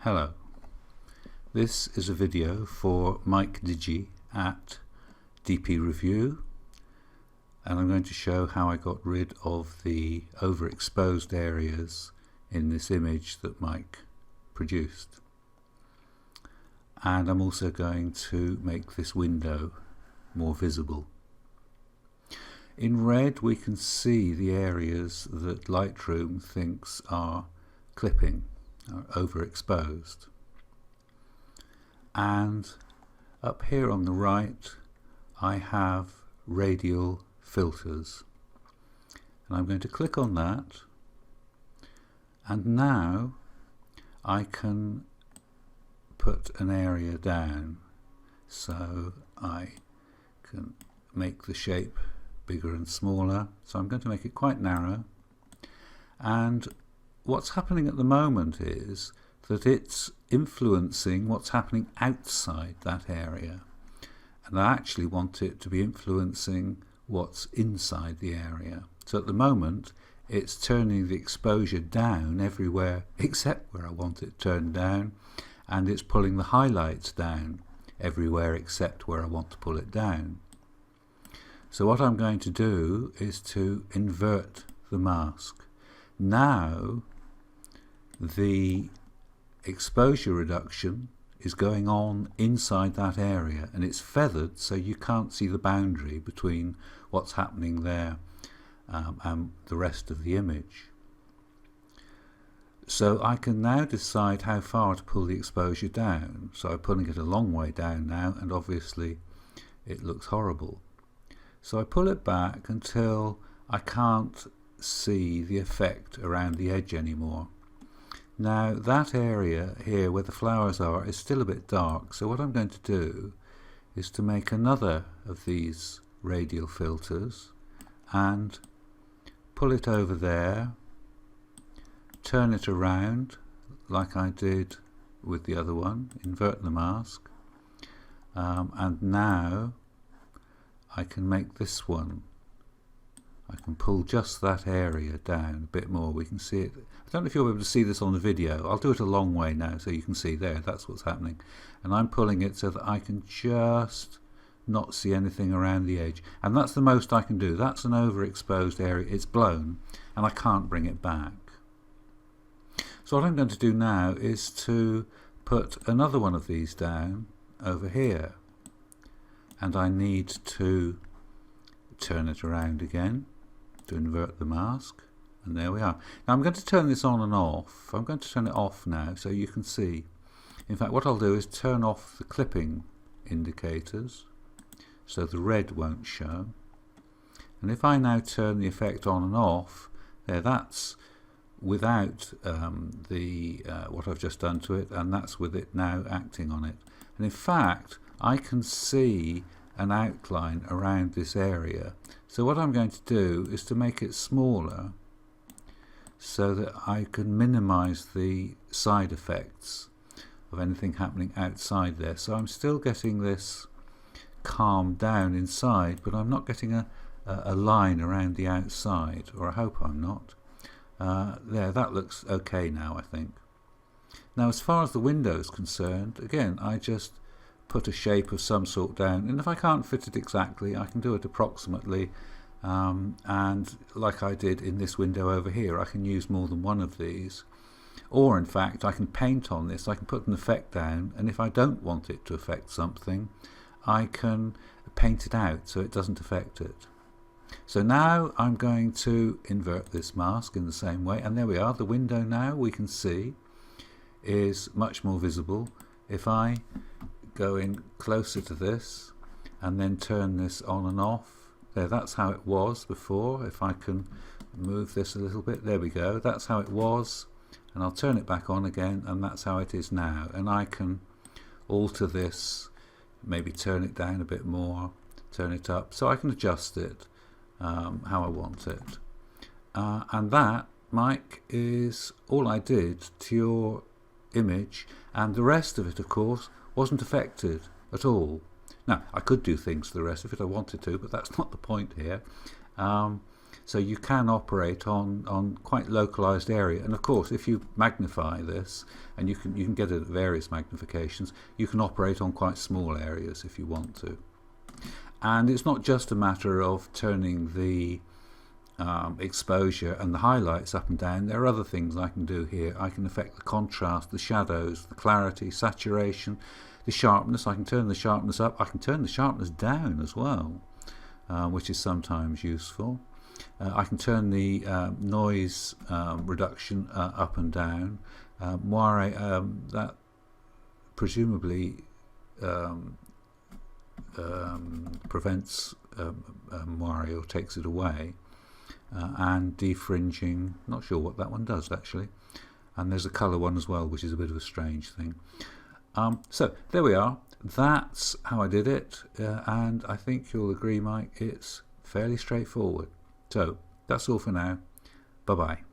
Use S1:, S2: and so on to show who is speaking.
S1: Hello, this is a video for Mike Digi at DP Review, and I'm going to show how I got rid of the overexposed areas in this image that Mike produced. And I'm also going to make this window more visible. In red we can see the areas that Lightroom thinks are clipping, are overexposed. And up here on the right I have Radial Filters, and I'm going to click on that, and now I can put an area down, so I can make the shape bigger and smaller. So I'm going to make it quite narrow, and what's happening at the moment is that it's influencing what's happening outside that area, and I actually want it to be influencing what's inside the area. So at the moment it's turning the exposure down everywhere except where I want it turned down, and it's pulling the highlights down everywhere except where I want to pull it down. So what I'm going to do is to invert the mask. Now the exposure reduction is going on inside that area, and it's feathered so you can't see the boundary between what's happening there and the rest of the image. So I can now decide how far to pull the exposure down. So I'm pulling it a long way down now, and obviously it looks horrible. So I pull it back until I can't see the effect around the edge anymore. Now that area here where the flowers are is still a bit dark, so what I'm going to do is to make another of these radial filters and pull it over there, turn it around like I did with the other one, invert the mask, and now I can make this one. I can pull just that area down a bit more. We can see it. I don't know if you'll be able to see this on the video. I'll do it a long way now so you can see there. That's what's happening. And I'm pulling it so that I can just not see anything around the edge. And that's the most I can do. That's an overexposed area. It's blown and I can't bring it back. So what I'm going to do now is to put another one of these down over here. And I need to turn it around again to invert the mask, and there we are. Now I'm going to turn this on and off. I'm going to turn it off now so you can see. In fact, what I'll do is turn off the clipping indicators so the red won't show, and if I now turn the effect on and off, there, that's without what I've just done to it, and that's with it now acting on it. And in fact I can see an outline around this area. So what I'm going to do is to make it smaller so that I can minimize the side effects of anything happening outside there. So I'm still getting this calmed down inside, but I'm not getting a line around the outside, or I hope I'm not. There, that looks okay now, I think. Now as far as the window is concerned, again I just put a shape of some sort down, and if I can't fit it exactly I can do it approximately, and like I did in this window over here I can use more than one of these, or in fact I can paint on this. I can put an effect down, and if I don't want it to affect something I can paint it out so it doesn't affect it. So now I'm going to invert this mask in the same way, and there we are. The window now we can see is much more visible. If I go in closer to this and then turn this on and off, there, that's how it was before. If I can move this a little bit, there we go, that's how it was, and I'll turn it back on again, and that's how it is now. And I can alter this, maybe turn it down a bit more, turn it up, so I can adjust it how I want it. And that, Mike, is all I did to your image, and the rest of it of course wasn't affected at all. Now I could do things to the rest of it if I wanted to, but that's not the point here. So you can operate on quite localized area, and of course if you magnify this, and you can get it at various magnifications, you can operate on quite small areas if you want to. And it's not just a matter of turning the exposure and the highlights up and down. There are other things I can do here. I can affect the contrast, the shadows, the clarity, saturation, the sharpness. I can turn the sharpness up. I can turn the sharpness down as well, which is sometimes useful. I can turn the noise reduction up and down. Moire, that presumably prevents moire or takes it away. And defringing, not sure what that one does actually. And there's a colour one as well, which is a bit of a strange thing. So there we are. That's how I did it, and I think you'll agree, Mike, it's fairly straightforward. So that's all for now. Bye bye.